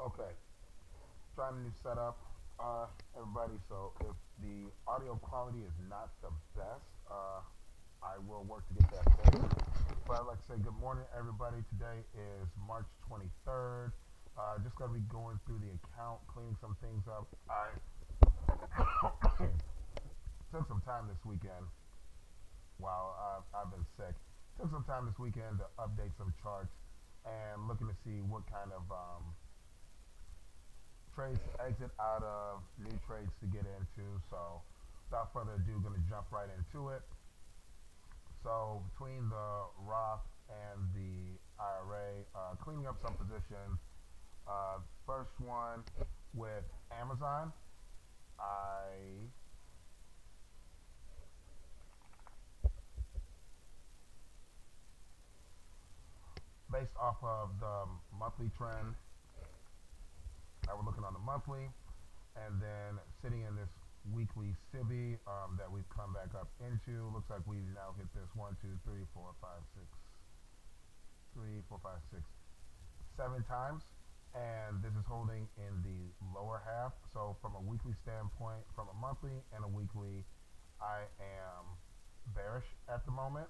Okay, trying a new setup, everybody. So if the audio quality is not the best, I will work to get that fixed. But I'd like to say good morning, everybody. Today is March 23rd. Just gonna be going through the account, cleaning some things up. I took some time this weekend while I've been sick. Took some time this weekend to update some charts and looking to see what kind of trades to exit out of, new trades to get into. So without further ado, going to jump right into it. So between the Roth and the IRA, cleaning up some positions. First one with Amazon. I based off of the monthly trend. Now we're looking on the monthly, and then sitting in this weekly SIBI that we've come back up into. Looks like we've now hit this 7 times, and this is holding in the lower half. So from a weekly standpoint, from a monthly and a weekly, I am bearish at the moment.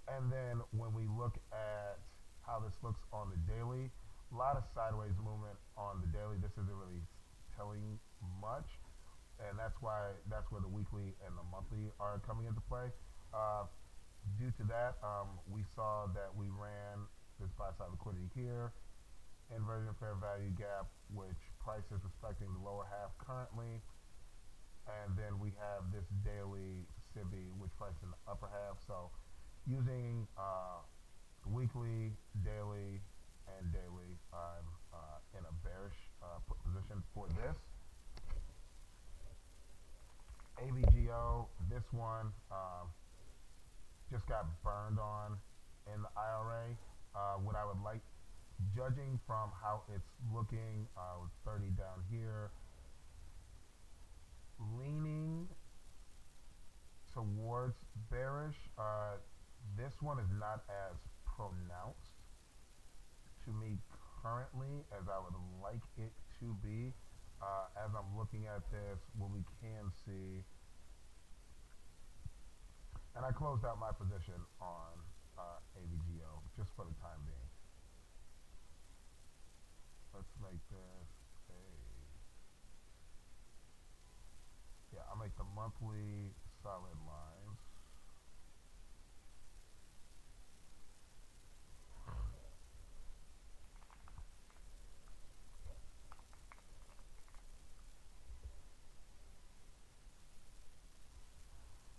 And then when we look at how this looks on the daily, a lot of sideways movement on the daily. This isn't really telling much, and that's where the weekly and the monthly are coming into play. Uh, Due to that, we saw that we ran this buy side liquidity here, inverted fair value gap, which price is respecting the lower half currently, and then we have this daily SIBI, which price in the upper half. So using weekly, daily, and daily, I'm in a bearish position for this. AVGO, this one just got burned on in the IRA. What I would like, judging from how it's looking, with 30 down here, leaning towards bearish. This one is not as pronounced to me currently as I would like it to be. As I'm looking at this, what we can see, and I closed out my position on AVGO just for the time being. Let's make this a, yeah, I'll make the monthly solid lines.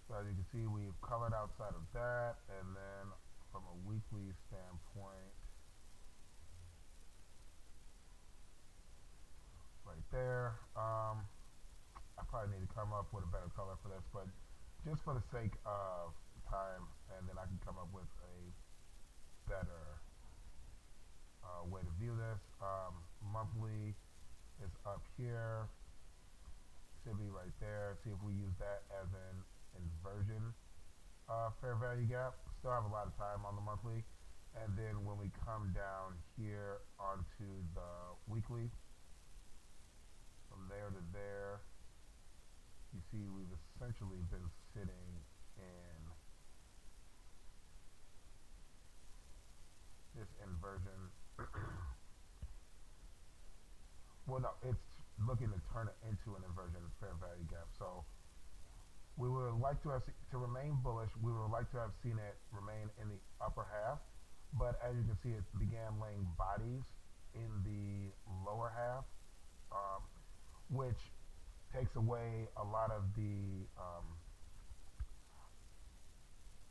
So as you can see, we've colored outside of that, and then from a weekly standpoint, right there. I probably need to come up with a better color for this, but just for the sake of time, and then I can come up with a better way to view this. Monthly is up here, should be right there. See if we use that as an inversion fair value gap. Still have a lot of time on the monthly. And then when we come down here onto the weekly, from there to there, you see we've essentially been sitting in this inversion. Well, no, it's looking to turn it into an inversion fair value gap. So we would like to have to remain bullish. We would like to have seen it remain in the upper half, but as you can see, it began laying bodies in the lower half, um, which takes away a lot of the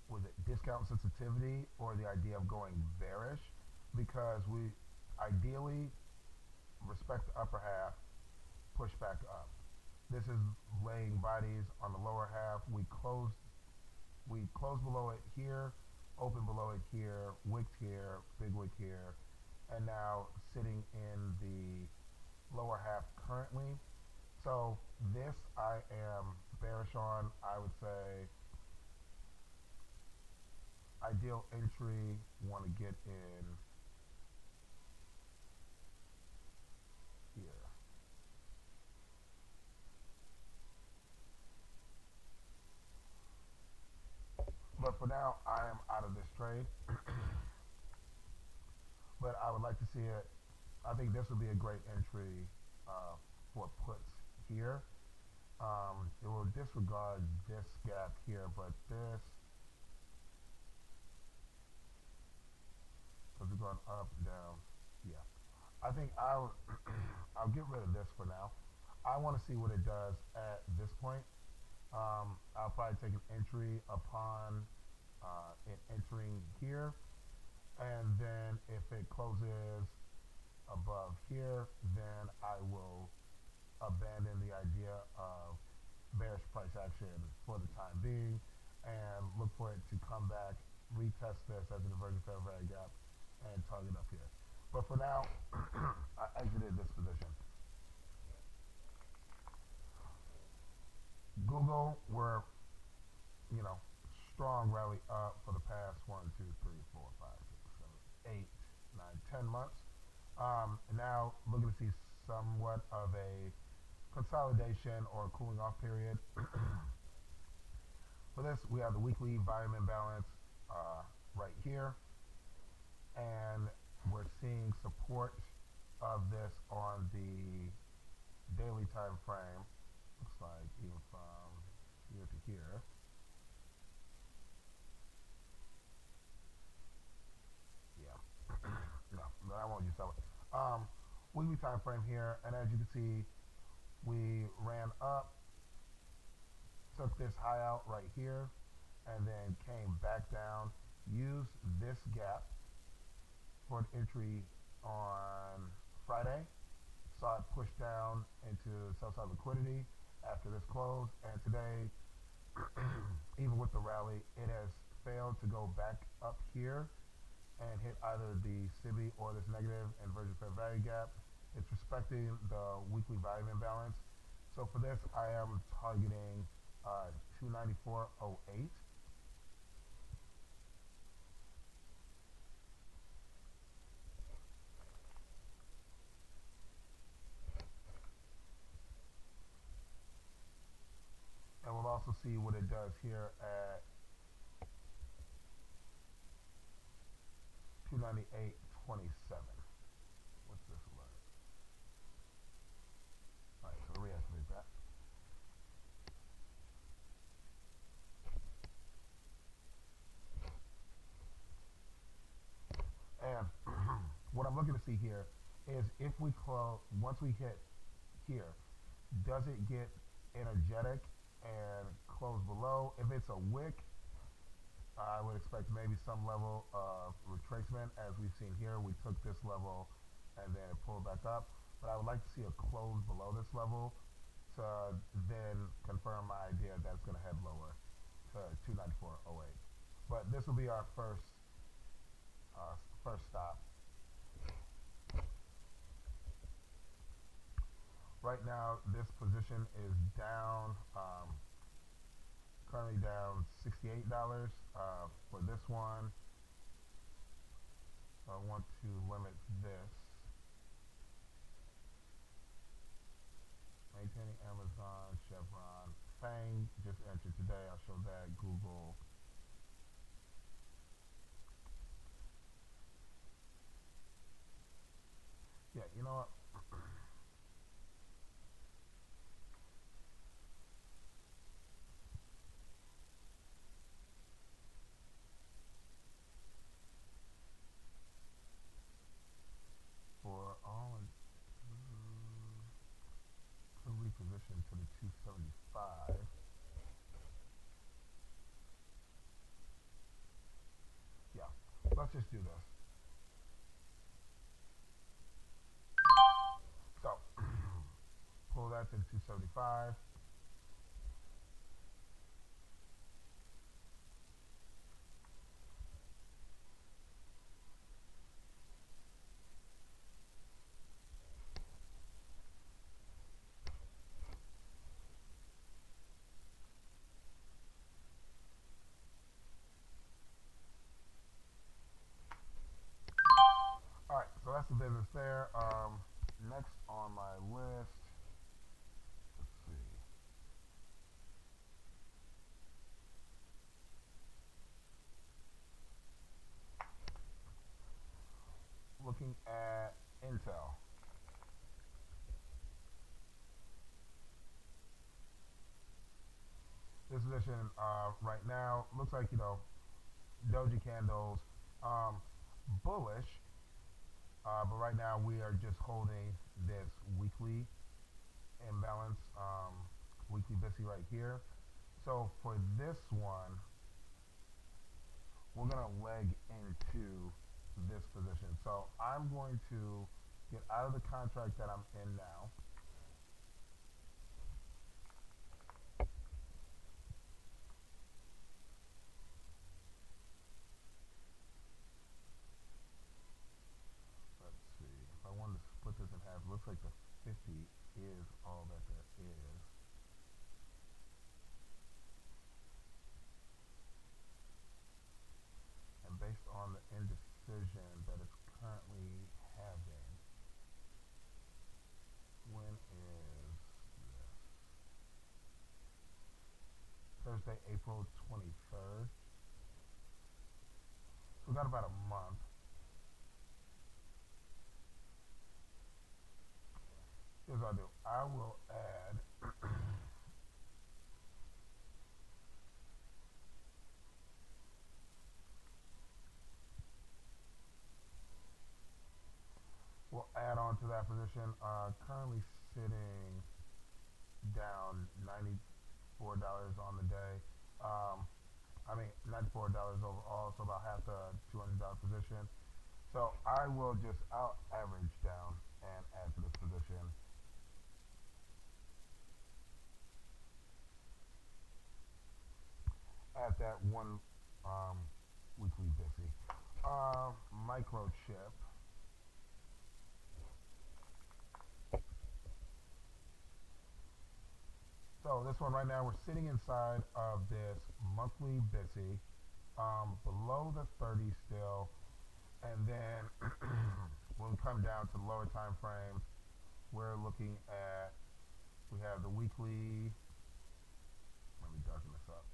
was it discount sensitivity or the idea of going bearish, because we ideally respect the upper half, push back up. This is laying bodies on the lower half. We closed below it here, open below it here, wicked here, big wick here, and now sitting in the lower half currently. So this I am bearish on. I would say ideal entry, want to get in now, I am out of this trade, but I would like to see it. I think this would be a great entry for puts here. It will disregard this gap here, but this, because we're going up, down, yeah. I think I'll get rid of this for now. I want to see what it does at this point. I'll probably take an entry upon it entering here, and then if it closes above here, then I will abandon the idea of bearish price action for the time being and look for it to come back, retest this as an inverted fair value gap, and target up here. But for now, I exited this position. Google were, you know, strong rally up for the past 1, 2, 3, 4, 5, 6, 7, 8, 9, 10 months. Now looking to see somewhat of a consolidation or cooling off period. For this, we have the weekly volume imbalance right here, and we're seeing support of this on the daily time frame. Looks like even from here to here. Yeah, no, I won't use that one. Weekly time frame here, and as you can see, we ran up, took this high out right here, and then came back down, used this gap for an entry on Friday, saw it push down into sell-side liquidity after this close, and today, even with the rally, it has failed to go back up here and hit either the SIBI or this negative inverted fair value gap. It's respecting the weekly volume imbalance. So for this, I am targeting 294.08. And we'll also see what it does here at 298.27. What's this alert? All right, so reestimate that. And what I'm looking to see here is if we close, once we hit here, does it get energetic and close below? If it's a wick, I would expect maybe some level of retracement as we've seen here. We took this level and then it pulled back up. But I would like to see a close below this level to then confirm my idea that it's going to head lower to 294.08. But this will be our first stop. Right now, this position is down, currently down $68 for this one. So I want to limit this. Maintaining Amazon, Chevron, Fang just entered today. I'll show that. Google. Yeah, you know what? For all to reposition to the 275. Yeah, let's just do this. So pull that to the 275. All right, so that's the business there. Next on my list, let's see. looking at Intel. This position right now looks like, doji candles, um, bullish, but right now we are just holding this weekly imbalance, weekly BISI right here. So for this one, we're gonna leg into this position. So I'm going to get out of the contract that I'm in now. Let's see. If I wanted to split this in half, it looks like the 50 is all that there is. And based on the indecision that it's currently having, when is this? Thursday, April 23rd. So we got about a month. Here's what I'll do. I will add we'll add on to that position. Currently sitting down $94 on the day. $94 overall, so about half the $200 position. So I'll average down and add to this position at that one weekly BISI. Microchip. So this one right now, we're sitting inside of this monthly BISI, below the 30 still, and then when we come down to lower time frames, we're looking at, we have the weekly, let me darken this up,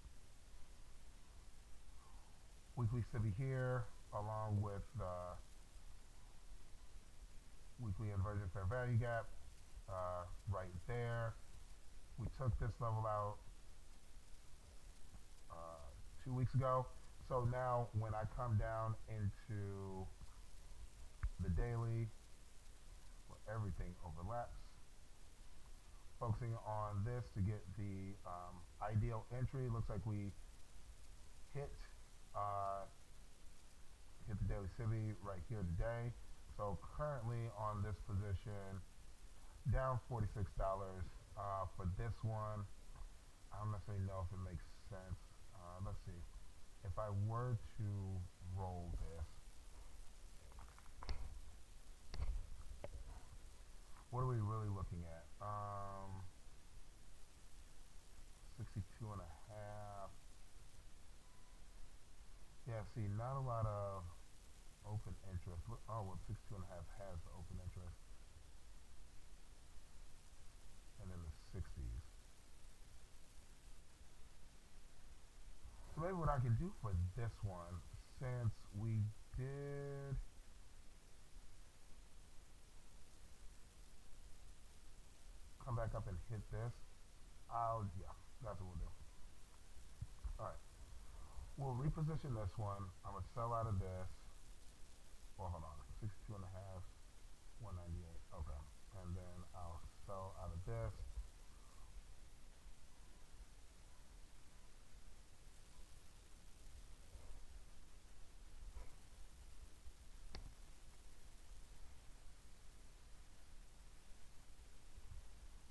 weekly SIBI here, along with the weekly inversion fair value gap right there. We took this level out 2 weeks ago. So now when I come down into the daily, where everything overlaps, focusing on this to get the ideal entry. Looks like we hit hit the daily SIBI right here today. So currently on this position, down $46 for this one. I don't necessarily know if it makes sense. Let's see. If I were to roll this, what are we really looking at? 62 and a half. Yeah, see, not a lot of open interest. Oh, well, 62 and a half has the open interest. And then the 60s. So maybe what I can do for this one, since we did come back up and hit this, yeah, that's what we'll do. Alright, we'll reposition this one. I'm going to sell out of this. Well, hold on, 62 and a half, 198, okay. And then I'll sell out of this.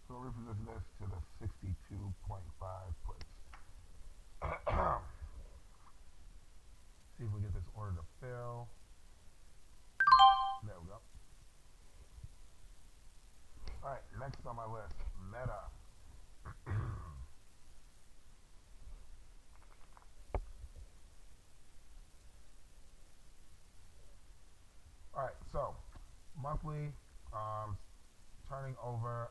So we'll reposition this to the 62.5 puts. See if we get this order to fill. There we go. Alright, next on my list, Meta. Alright, so monthly, turning over,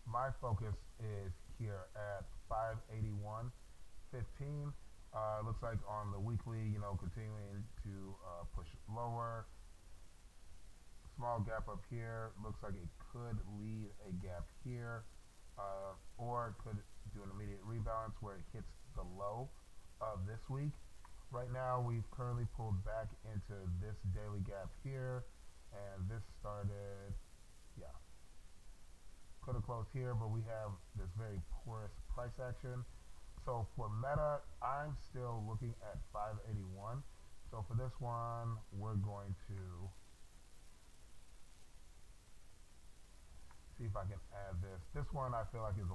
my focus is here at 581.15. Looks like on the weekly, continuing to push lower. Small gap up here. Looks like it could lead a gap here, or it could do an immediate rebalance where it hits the low of this week. Right now, we've currently pulled back into this daily gap here, and this started, yeah, could have closed here, but we have this very porous price action. So for Meta, I'm still looking at 581. So for this one, we're going to see if I can add this. This one I feel like is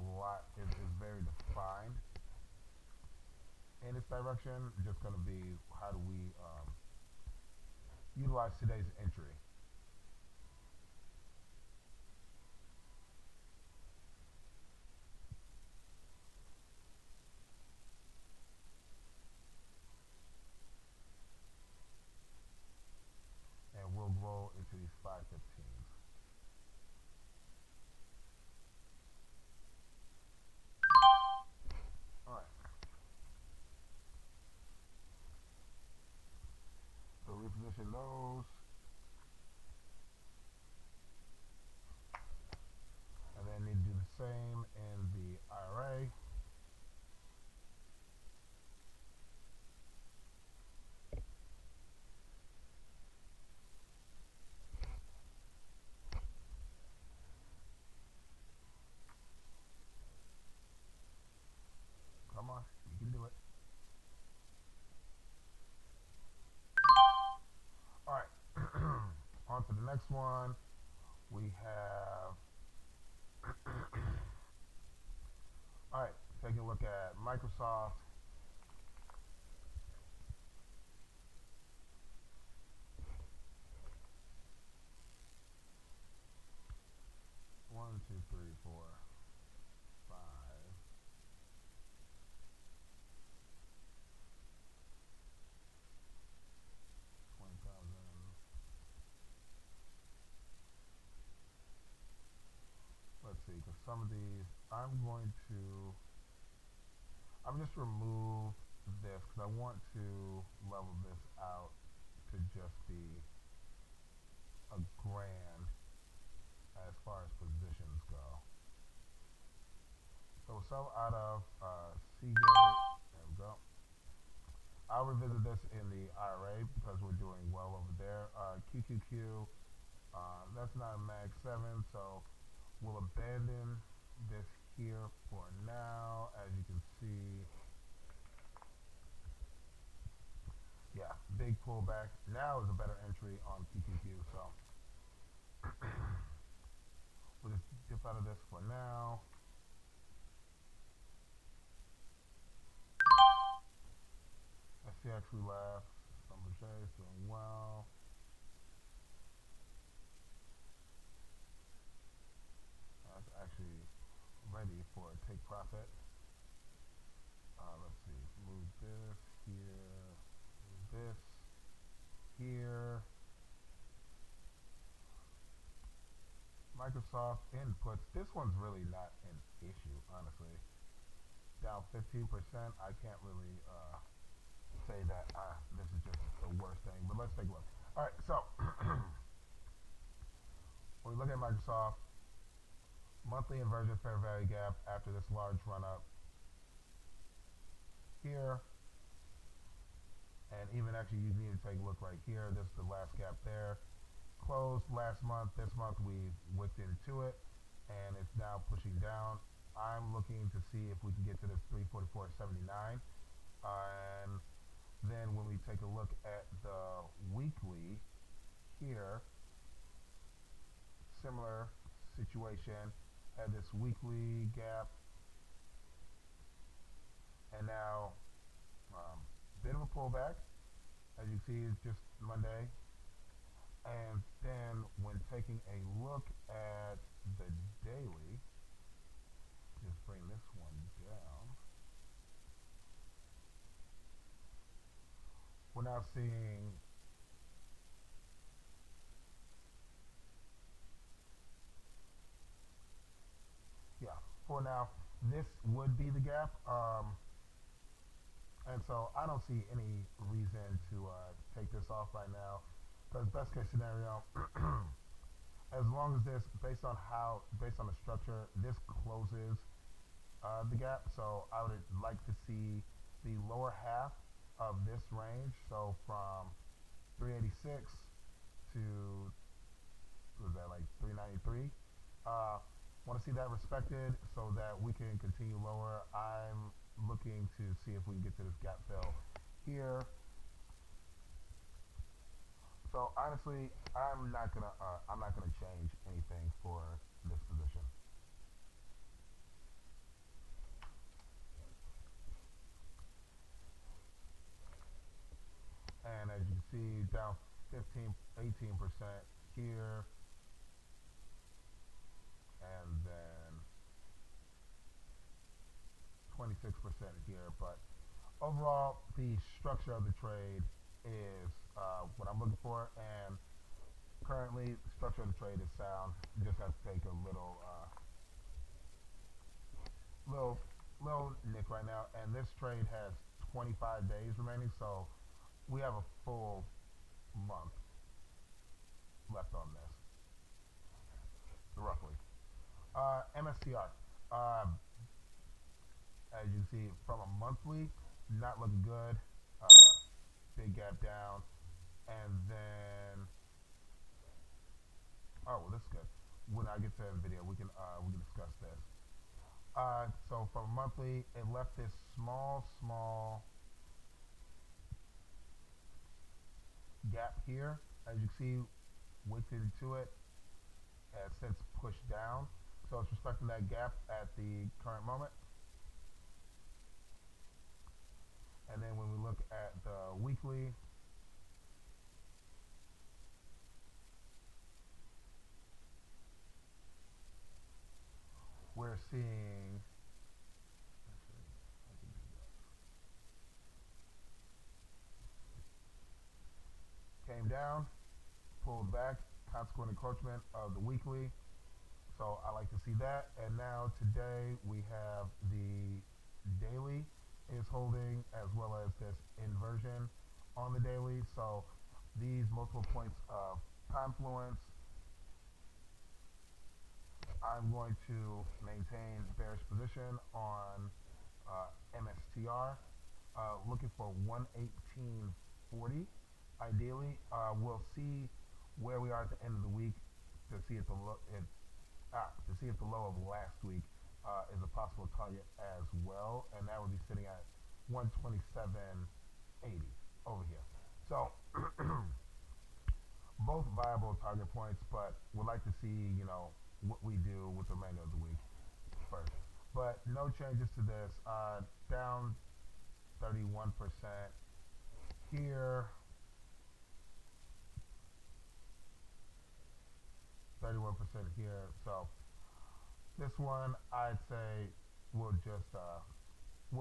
very defined in its direction. Just going to be how do we utilize today's entry. And we'll roll into these 515s. All right. So reposition those. And then need to do the same in the IRA. Come on, you can do it. All right. On to the next one. We have, all right, taking a look at Microsoft. One, two, three, four, five, 20,000. Let's see, because some of these, I'm just remove this because I want to level this out to just be a grand as far as positions go. So sell out of CJ. There we go. I'll revisit this in the IRA because we're doing well over there. QQQ, that's not a mag 7, so we'll abandon this here for now. As you can see, yeah, big pullback. Now is a better entry on QQQ, so we'll just dip out of this for now. SCX relapse. Schlumberger is doing well. That's actually ready for a take profit. Let's see. Move this here. Move this here. Microsoft inputs. This one's really not an issue, honestly. Down 15%. I can't really say that this is just the worst thing, but let's take a look. All right, so when we look at Microsoft, monthly inversion fair value gap after this large run up here, and even actually you need to take a look right here. This is the last gap there. Closed last month. This month we whipped into it, and it's now pushing down. I'm looking to see if we can get to this 344.79, and then when we take a look at the weekly here, similar situation. Had this weekly gap, and now bit of a pullback. As you see, it's just Monday. And then when taking a look at the daily, just bring this one down. We're now seeing for now, this would be the gap. And so I don't see any reason to take this off right now. Because best case scenario, as long as this, based on the structure, this closes the gap. So I would like to see the lower half of this range. So from 386 to, what was that, like 393? Want to see that respected so that we can continue lower. I'm looking to see if we can get to this gap fill here. So honestly, I'm not gonna change anything for this position. And as you can see, down 15, 18% here, and then 26% here. But overall, the structure of the trade is what I'm looking for, and currently, the structure of the trade is sound. You just have to take a little, little nick right now, and this trade has 25 days remaining, so we have a full month left on this, roughly. MSTR. Uh, as you can see, from a monthly, not looking good. Big gap down, and then well, this is good. When I get to Nvidia, we can discuss this. So from a monthly, it left this small gap here. As you can see, wicketed to it has since pushed down. So it's respecting that gap at the current moment. And then when we look at the weekly, we're seeing, came down, pulled back, consequent encroachment of the weekly. So I like to see that. And now today we have the daily is holding as well as this inversion on the daily. So these multiple points of confluence, I'm going to maintain bearish position on MSTR, looking for 118.40. Ideally, we'll see where we are at the end of the week to see if the low of last week is a possible target as well, and that would be sitting at 127.80 over here. So both viable target points, but would like to see what we do with the remainder of the week first. But no changes to this. Down 31% here, 31% here. So this one, I'd say we'll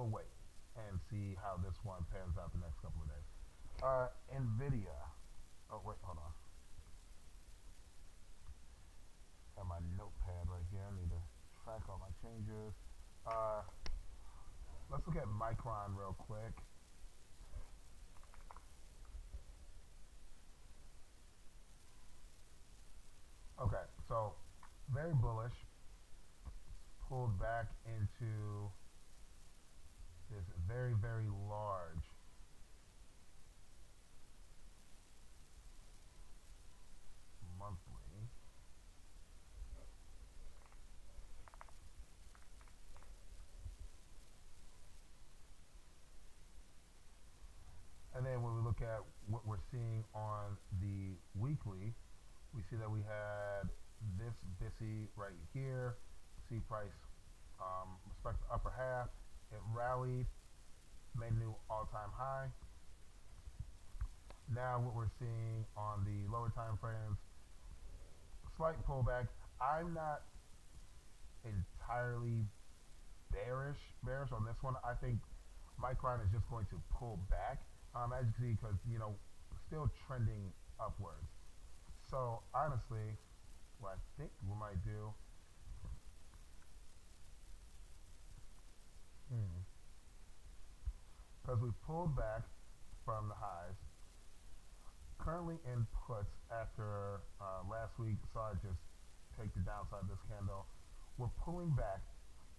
wait and see how this one pans out the next couple of days. Nvidia. Oh wait, hold on. Got my notepad right here. I need to track all my changes. Uh, let's look at Micron real quick. Okay, so very bullish. Pulled back into this very large monthly. And then when we look at what we're seeing on the weekly, we see that we had this BISI right here, C price, respect the upper half. It rallied, made a new all-time high. Now what we're seeing on the lower time frames, slight pullback. I'm not entirely bearish on this one. I think Micron is just going to pull back, as you can see, because still trending upwards. So honestly, what I think we might do, because we pulled back from the highs, currently in puts after last week saw it just take the downside of this candle. We're pulling back.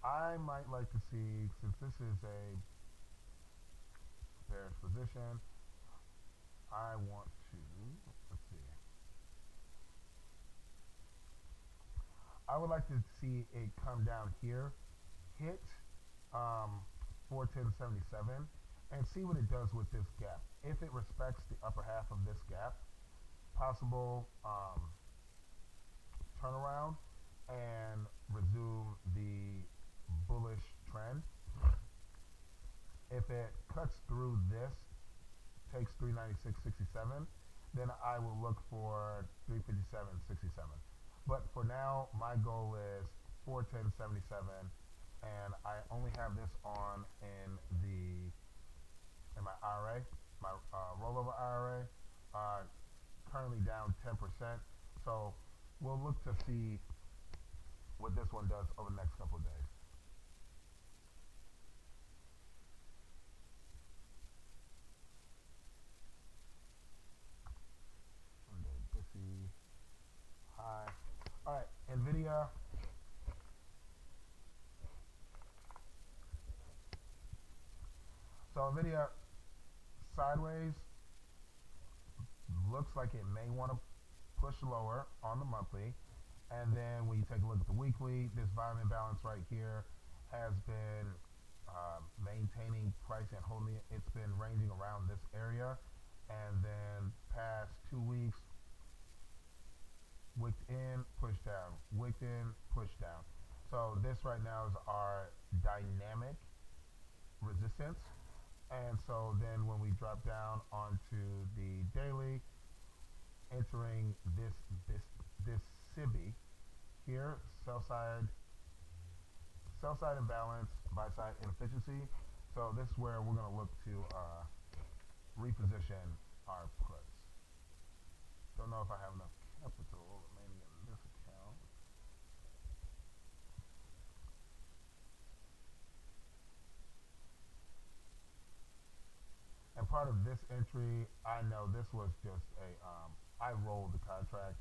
I might like to see, since this is a bearish position, I want to, let's see, I would like to see it come down here, hit um, 410.77, and see what it does with this gap. If it respects the upper half of this gap, possible turnaround and resume the bullish trend. If it cuts through this, takes 396.67, then I will look for 357.67. But for now, my goal is 410.77, and I only have this on in my IRA, my rollover IRA, currently down 10%. So we'll look to see what this one does over the next couple of days. Busy high. All right, NVIDIA. So NVIDIA sideways, looks like it may want to push lower on the monthly. And then when you take a look at the weekly, this volume imbalance right here has been maintaining price and holding it. It's been ranging around this area. And then past 2 weeks, wicked in, push down, wicked in, push down. So this right now is our dynamic resistance. And so then when we drop down onto the daily, entering this SIBI here, sell side imbalance, buy side inefficiency. So this is where we're going to look to reposition our puts. Don't know if I have enough capital remaining in this account. And part of this entry, I know this was just I rolled the contract.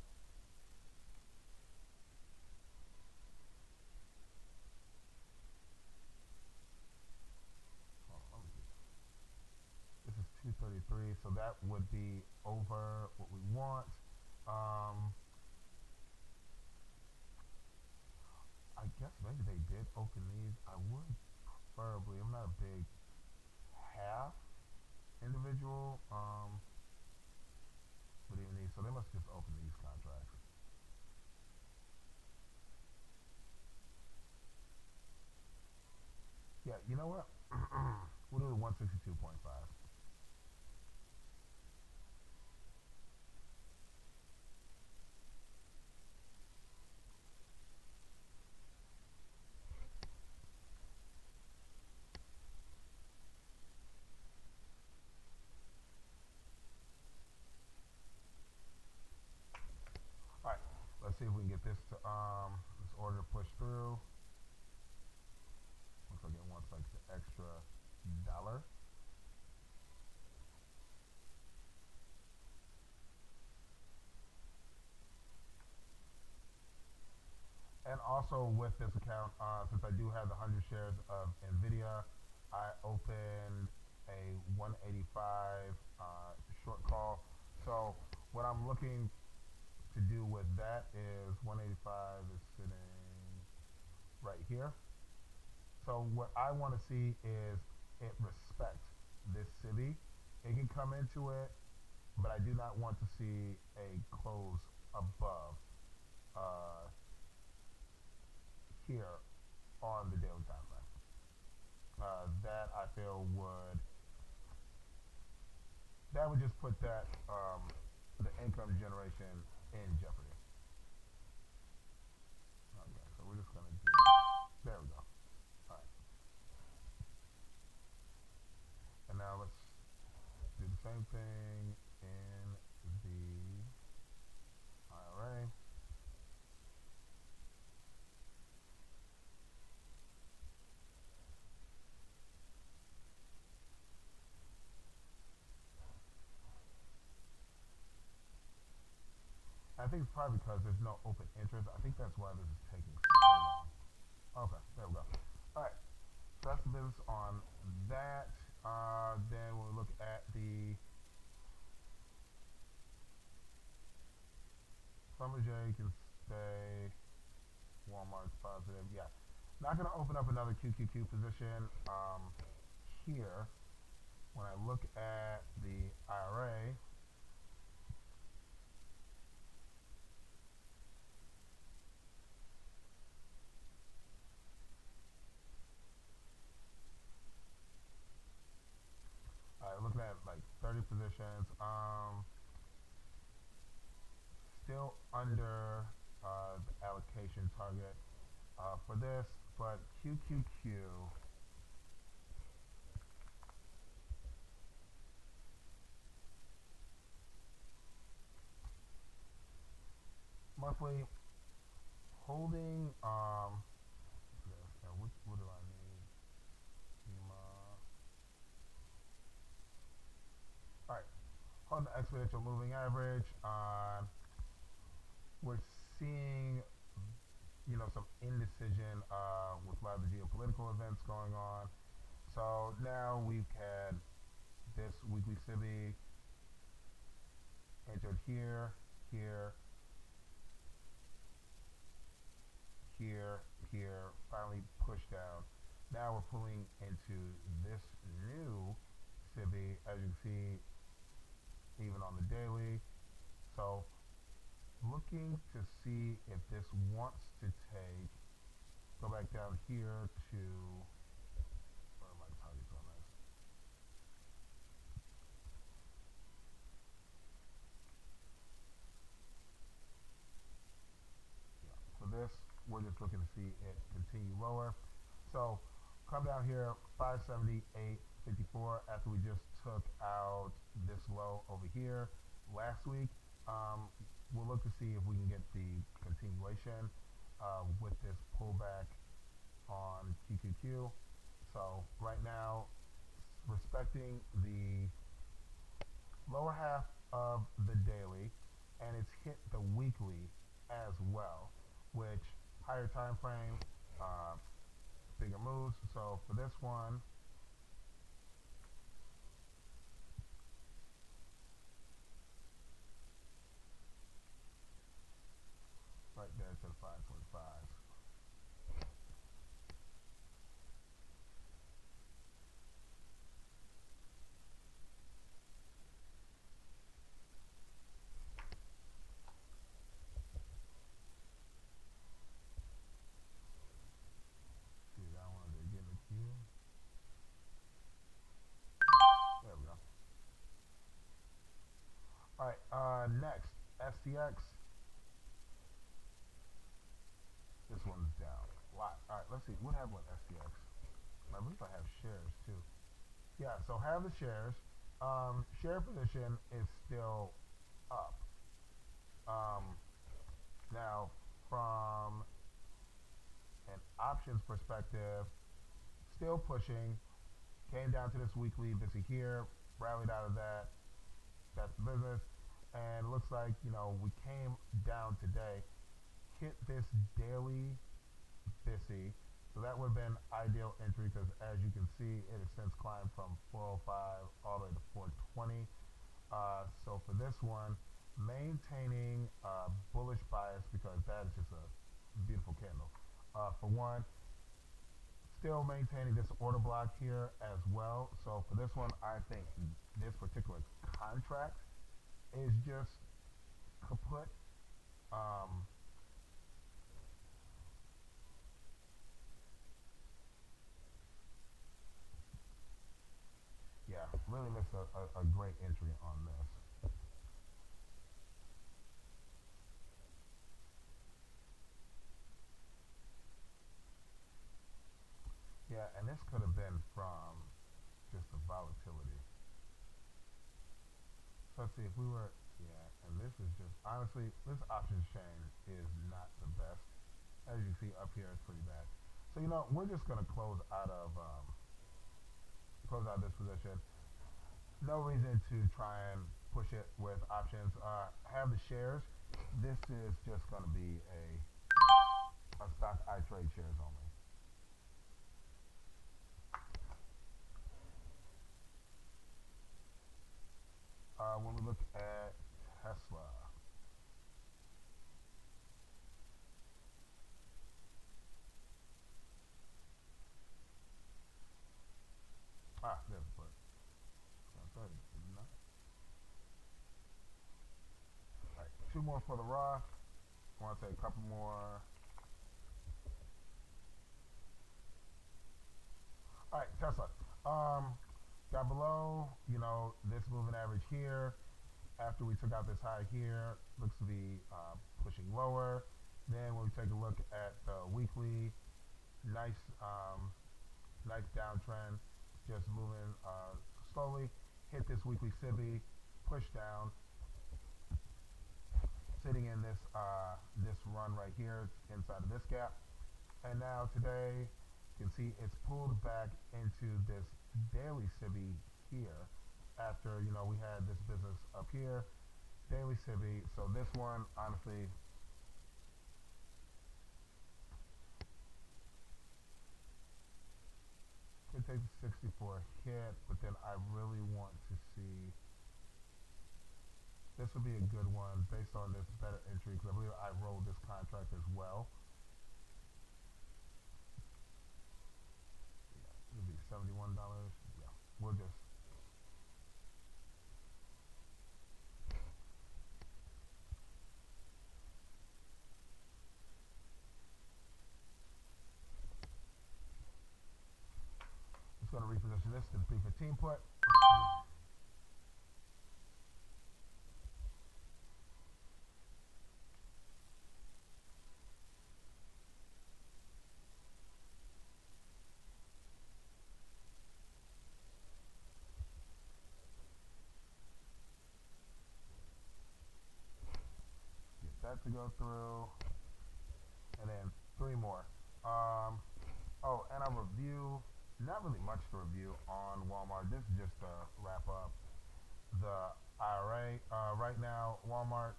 This is 233, so that would be over what we want. I guess maybe they did open these. I would preferably, I'm not a big half individual, but even these, so they must just open these contracts. Yeah, you know what? We'll do the 162.5. All right, let's see if we can get this to this order to push through. Looks like it wants like the extra dollar. And also with this account, since I do have the 100 shares of NVIDIA, I opened a 185 short call. So what I'm looking to do with that is 185 is sitting right here. So what I want to see is it respect this SIBI. It can come into it, but I do not want to see a close above here on the daily time frame. That I feel would just put that the income generation in jeopardy. Okay, so we're just gonna do, there we go. All right, and now let's do the same thing in the IRA. think it's probably because there's no open interest. I think that's why this is taking so long. Okay, there we go. All right, so that's the business on that. Then we'll look at the Schlumberger. You can stay. Walmart's positive. Yeah, not going to open up another QQQ position here. When I look at the IRA, looking at like 30 positions, still under the allocation target for this, but QQQ monthly holding. What do I need? All right, holding the exponential moving average on. We're seeing some indecision with a lot of the geopolitical events going on. So now we've had this weekly SIBI entered here, here, here, here, finally pushed down. Now we're pulling into this new SIBI, as you can see, even on the daily. So looking to see if this wants to take, go back down here to, where are my targets on this? Yeah. For this, we're just looking to see it continue lower. So come down here, 578.54 after we just took out this low over here last week. We'll look to see if we can get the continuation with this pullback on QQQ. So right now, respecting the lower half of the daily, and it's hit the weekly as well, which higher time frame, bigger moves. So for this one, right there to the 5.5. See that one to get in the queue. There we go. All right, next, STX. This one's down a lot. All right, let's see. What happened with STX? I believe I have shares too. Yeah, so have the shares. Share position is still up. Um, Now, from an options perspective, still pushing. Came down to this weekly busy here, rallied out of that. That's the business. And looks like, we came down today, hit this daily busy. So that would have been ideal entry because as you can see, it has since climbed from 405 all the way to 420. So for this one, maintaining bullish bias because that is just a beautiful candle. For one, still maintaining this order block here as well. So for this one, I think this particular contract is just kaput. Um, yeah, really missed a great entry on this. Yeah, and this could have been from just the volatility. So let's see if we were, yeah, and this is just, honestly, this options chain is not the best. As you see up here, it's pretty bad. So, we're just going to close out this position. No reason to try and push it with options. Have the shares. This is just going to be a stock I trade shares only. When we look at Tesla, there's a put. Sorry, not. All right, two more for the Roth. I want to say a couple more. All right, Tesla. Got below, this moving average here. After we took out this high here, looks to be pushing lower. Then when we take a look at the weekly, nice, nice downtrend, just moving slowly. Hit this weekly SIBI, push down, sitting in this run right here inside of this gap. And now today, you can see it's pulled back into this daily SIBI here after, we had this business up here, daily SIBI. So this one, honestly, could take the 64 hit, but then I really want to see, this would be a good one based on this better entry because I believe I rolled this contract as well. Yeah, it would be $71. Yeah, we'll just going to reposition this to the P15 put. Get that to go through. And then three more. And a review, not really much to review on Walmart. This is just to wrap up the IRA. Right now, Walmart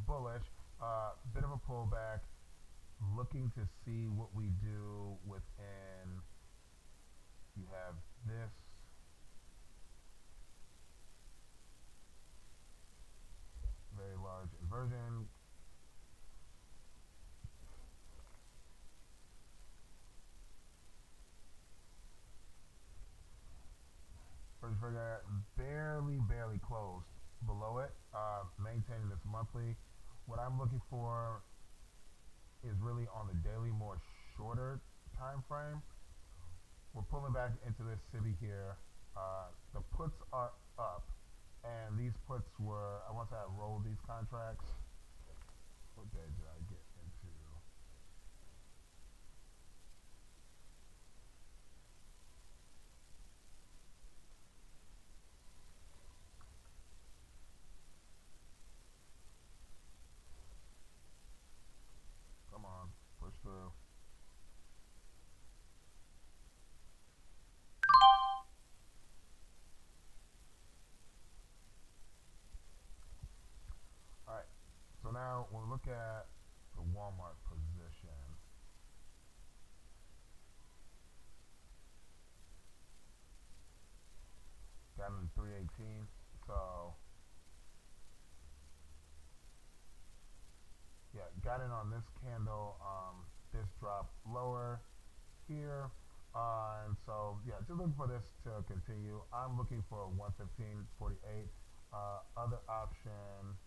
bullish, bit of a pullback, looking to see what we do within. You have this very large inversion. First figure barely closed below it, maintaining this monthly. What I'm looking for is really on the daily, more shorter time frame. We're pulling back into this SIBI here. The puts are up, and these puts were, I want to have rolled these contracts. What day did I get into? Come on, push through. All right, so now when we look at the Walmart position, got in 318. So yeah, got in on this candle. This drop lower here. And so yeah, just looking for this to continue. I'm looking for 115.48. Other option.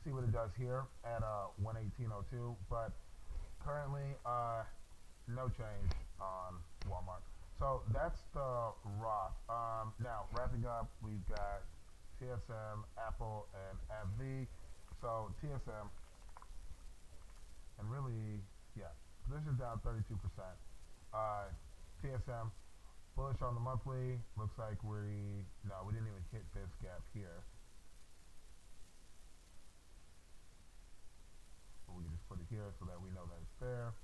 See what it does here at 118.02. But currently, no change on Walmart. So that's the Roth. Now wrapping up, we've got TSM, Apple, and AbbVie. So TSM, and really, yeah, position down 32%. TSM bullish on the monthly. Looks like we didn't even hit this gap here. But we can just put it here so that we know that it's there.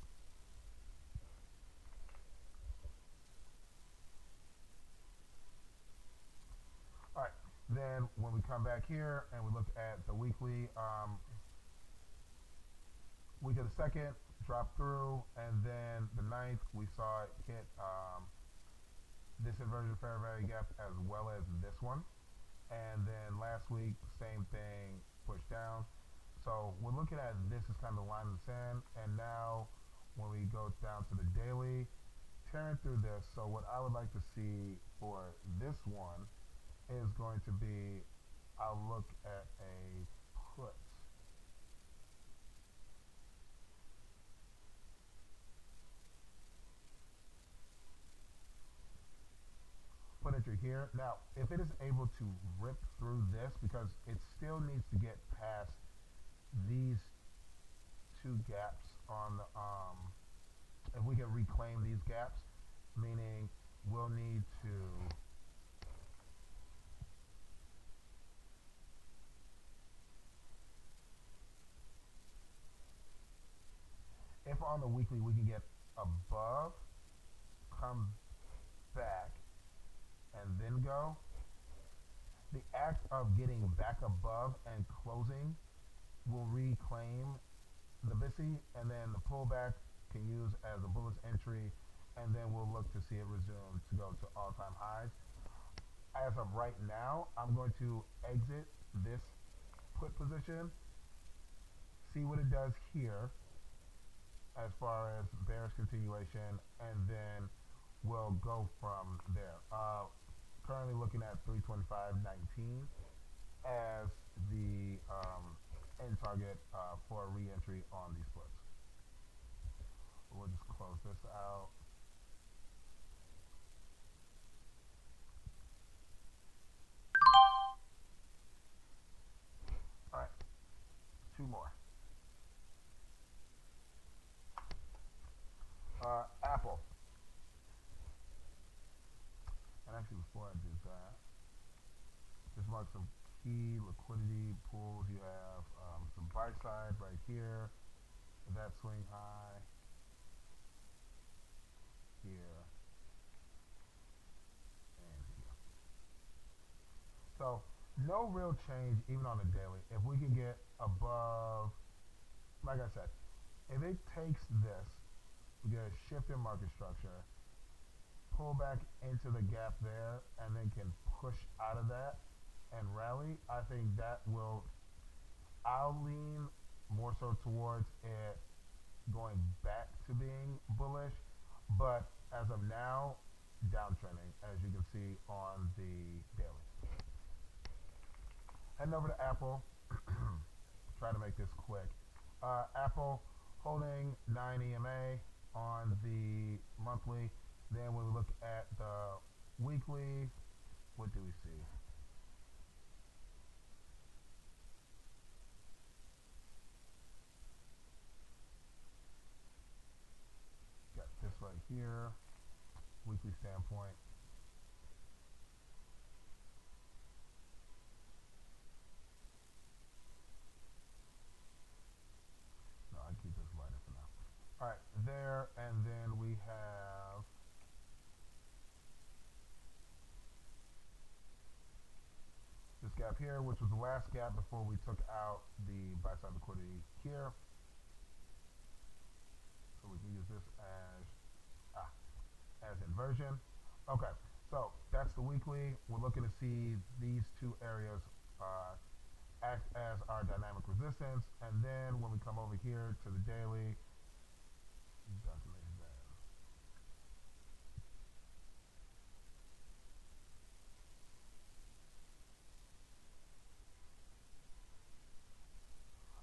All right. Then when we come back here and we look at the weekly, week of the second drop through, and then the ninth we saw it hit this inversion fair value gap as well as this one, and then last week same thing, pushed down. So we're looking at this as kind of the line in the sand, and now when we go down to the daily, tearing through this. So what I would like to see for this one is going to be, I'll look at a put. Put entry here. Now, if it is able to rip through this, because it still needs to get past these two gaps on the, if we can reclaim these gaps, meaning we'll need to, if on the weekly we can get above, come back, and then go, the act of getting back above and closing will reclaim the BISI, and then the pullback can use as a bullish entry, and then we'll look to see it resume to go to all-time highs. As of right now, I'm going to exit this put position, see what it does here as far as bearish continuation, and then we'll go from there. Currently looking at 325.19 as the end target for a re-entry on these puts. We'll just close this out. All right, two more. Apple. And actually, before I do that, just mark some key liquidity pools. You have some buy side right here. That swing high here and here. So no real change even on the daily. If we can get above, like I said, if it takes this, we get a shift in market structure, pull back into the gap there, and then can push out of that and rally, I think that will, I'll lean more so towards it going back to being bullish, but as of now, downtrending, as you can see on the daily. Heading over to Apple, try to make this quick. Apple holding 9 EMA on the monthly. Then when we look at the weekly, what do we see? Got this right here, weekly standpoint. No, I keep this lighter for now. All right, there, and then we have this gap here, which was the last gap before we took out the buy side liquidity here. So we can use this as inversion. Okay, so that's the weekly. We're looking to see these two areas act as our dynamic resistance, and then when we come over here to the daily,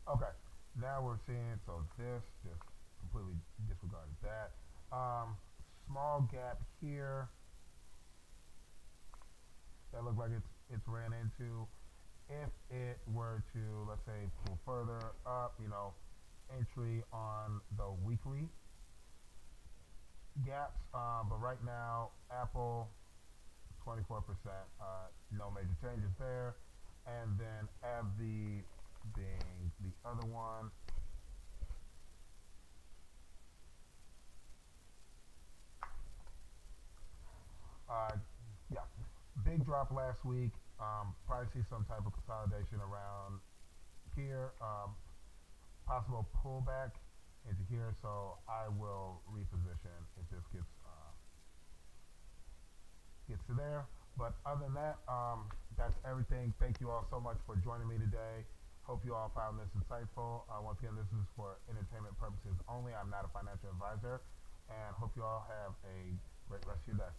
okay, now we're seeing, so this just completely disregarded that. Small gap here that looked like it's ran into. If it were to, let's say, pull further up, entry on the weekly gaps. But right now, Apple 24%, no major changes there. And then AbbVie being the other one, Uh, yeah, big drop last week. Probably see some type of consolidation around here. Possible pullback into here, so I will reposition if this gets to there. But other than that, that's everything. Thank you all so much for joining me today. Hope you all found this insightful. Once again, this is for entertainment purposes only. I'm not a financial advisor, and hope you all have a great rest of your day.